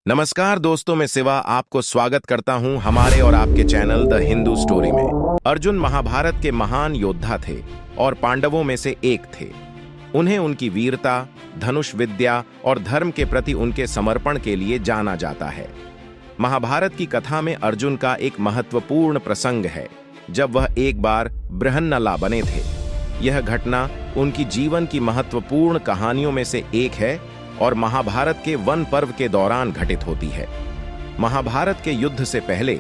नमस्कार दोस्तों, मैं शिवा आपको स्वागत करता हूं हमारे और आपके चैनल द हिंदू स्टोरी में। अर्जुन महाभारत के महान योद्धा थे और पांडवों में से एक थे। उन्हें उनकी वीरता, धनुष विद्या और धर्म के प्रति उनके समर्पण के लिए जाना जाता है। महाभारत की कथा में अर्जुन का एक महत्वपूर्ण प्रसंग है जब वह एक बार बृहन्नला बने थे। यह घटना उनकी जीवन की महत्वपूर्ण कहानियों में से एक है और महाभारत के वन पर्व के दौरान घटित होती है। महाभारत के युद्ध से पहले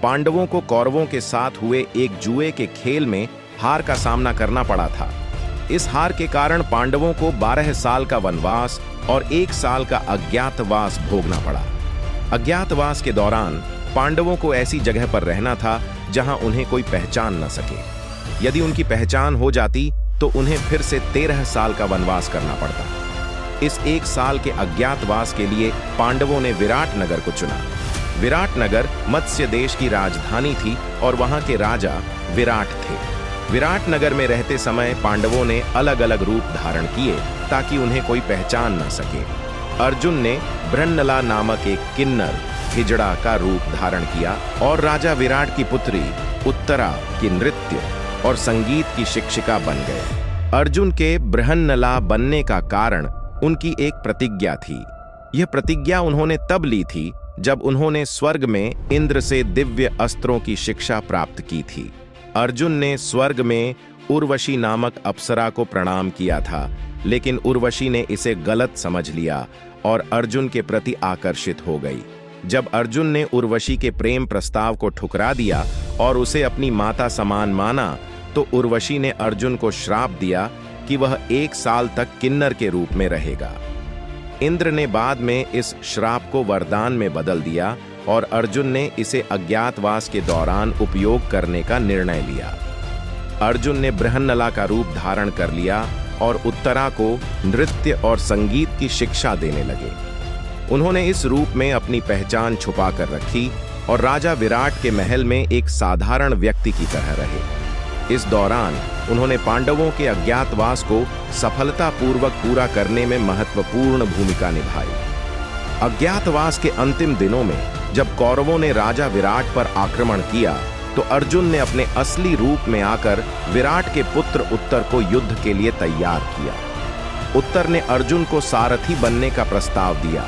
पांडवों को कौरवों के साथ हुए एक जुए के खेल में हार का सामना करना पड़ा था। इस हार के कारण पांडवों को 12 साल का वनवास और 1 साल का अज्ञातवास भोगना पड़ा। अज्ञातवास के दौरान पांडवों को ऐसी जगह पर रहना था जहां उन्हें कोई पहचान न सके। यदि उनकी पहचान हो जाती तो उन्हें फिर से 13 साल का वनवास करना पड़ता। इस 1 साल के अज्ञातवास के लिए पांडवों ने विराट नगर को चुना। विराट नगर मत्स्य देश की राजधानी थी और वहां के राजा विराट थे। विराट नगर में रहते समय पांडवों ने अलग अलग रूप धारण किए ताकि उन्हें कोई पहचान न सके। अर्जुन ने बृहन्नला नामक एक किन्नर हिजड़ा का रूप धारण किया और राजा विराट की पुत्री उत्तरा की नृत्य और संगीत की शिक्षिका बन गए। अर्जुन के बृहन्नला बनने का कारण उनकी एक प्रतिज्ञा थी। यह प्रतिज्ञा उन्होंने तब ली थी जब उन्होंने स्वर्ग में इंद्र से दिव्य अस्त्रों की शिक्षा प्राप्त की थी। अर्जुन ने स्वर्ग में उर्वशी नामक अप्सरा को प्रणाम किया था, लेकिन उर्वशी ने इसे गलत समझ लिया और अर्जुन के प्रति आकर्षित हो गई। जब अर्जुन ने उर्वशी के प्रेम प्रस्ताव को ठुकरा दिया और उसे अपनी माता समान माना, तो उर्वशी ने अर्जुन को श्राप दिया कि वह 1 साल तक किन्नर के रूप में रहेगा। इंद्र ने बाद में इस श्राप को वरदान में बदल दिया और अर्जुन ने इसे अज्ञातवास के दौरान उपयोग करने का निर्णय लिया। अर्जुन ने बृहन्नला का रूप धारण कर लिया और उत्तरा को नृत्य और संगीत की शिक्षा देने लगे। उन्होंने इस रूप में अपनी पहचान छुपा कर रखी और राजा विराट के महल में एक साधारण व्यक्ति की तरह रहे। इस दौरान उन्होंने पांडवों के अज्ञातवास को सफलतापूर्वक पूरा करने में महत्वपूर्ण भूमिका निभाई। अज्ञातवास के अंतिम दिनों में जब कौरवों ने राजा विराट पर आक्रमण किया, तो अर्जुन ने अपने असली रूप में आकर विराट के पुत्र उत्तर को युद्ध के लिए तैयार किया। उत्तर ने अर्जुन को सारथी बनने का प्रस्ताव दिया,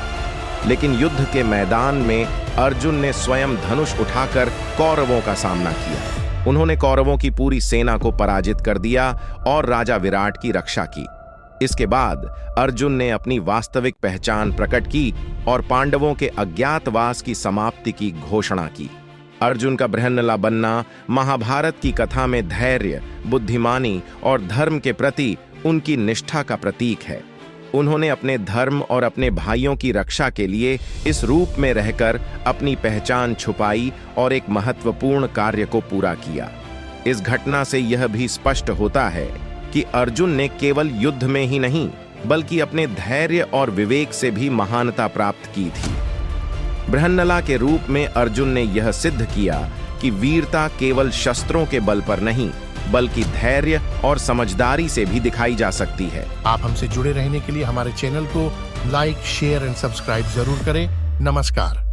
लेकिन युद्ध के मैदान में अर्जुन ने स्वयं धनुष उठाकर कौरवों का सामना किया। उन्होंने कौरवों की पूरी सेना को पराजित कर दिया और राजा विराट की रक्षा की। इसके बाद अर्जुन ने अपनी वास्तविक पहचान प्रकट की और पांडवों के अज्ञातवास की समाप्ति की घोषणा की। अर्जुन का बृहन्नला बनना महाभारत की कथा में धैर्य, बुद्धिमानी और धर्म के प्रति उनकी निष्ठा का प्रतीक है। उन्होंने अपने धर्म और अपने भाइयों की रक्षा के लिए इस रूप में रहकर अपनी पहचान छुपाई और एक महत्वपूर्ण कार्य को पूरा किया। इस घटना से यह भी स्पष्ट होता है कि अर्जुन ने केवल युद्ध में ही नहीं, बल्कि अपने धैर्य और विवेक से भी महानता प्राप्त की थी। बृहन्नला के रूप में अर्जुन ने यह सिद्ध किया कि वीरता केवल शस्त्रों के बल पर नहीं, बल्कि धैर्य और समझदारी से भी दिखाई जा सकती है। आप हमसे जुड़े रहने के लिए हमारे चैनल को लाइक, शेयर एंड सब्सक्राइब जरूर करें। नमस्कार।